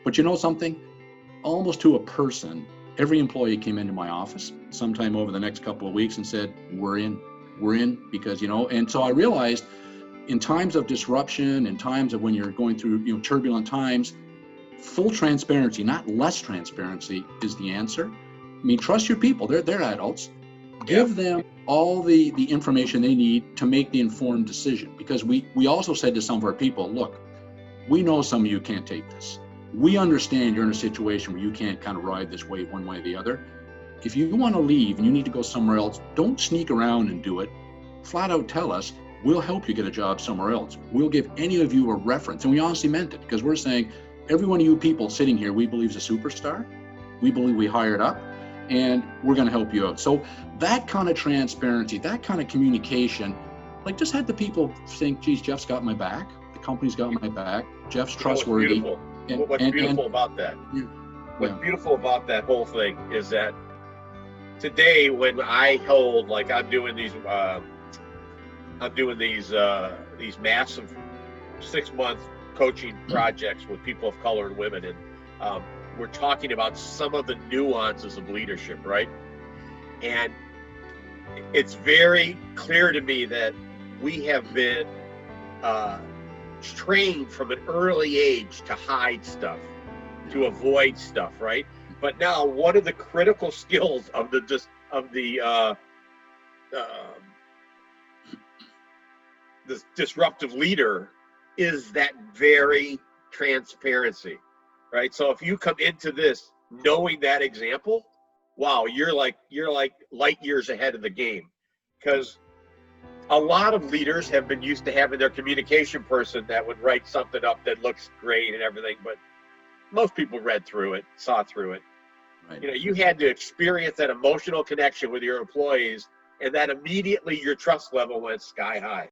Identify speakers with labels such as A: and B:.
A: But you know something? Almost to a person, every employee came into my office sometime over the next couple of weeks and said, we're in, because, and so I realized in times of disruption, in times of when you're going through, turbulent times, full transparency, not less transparency, is the answer. I mean, trust your people. They're adults. Give them all the information they need to make the informed decision. Because we also said to some of our people, look, we know some of you can't take this. We understand you're in a situation where you can't kind of ride this wave one way or the other. If you want to leave and you need to go somewhere else, don't sneak around and do it. Flat out tell us, we'll help you get a job somewhere else. We'll give any of you a reference. And we honestly meant it, because we're saying, every one of you people sitting here, we believe is a superstar. We believe we hired up, and we're going to help you out. So that kind of transparency, that kind of communication, like, just had the people think, geez, Jeff's got my back. The company's got my back. Jeff's trustworthy.
B: What's beautiful about that? What's beautiful about that whole thing is that today, when I hold, like, I'm doing these massive 6-month coaching projects with people of color and women, and we're talking about some of the nuances of leadership, right? And it's very clear to me that we have been trained from an early age to hide stuff, to avoid stuff, right? But now, one of the critical skills of the disruptive leader is that very transparency, right? So if you come into this knowing that example, wow, you're like light years ahead of the game. Because a lot of leaders have been used to having their communication person that would write something up that looks great and everything, but most people read through it, saw through it. Right. You had to experience that emotional connection with your employees, and that immediately your trust level went sky high.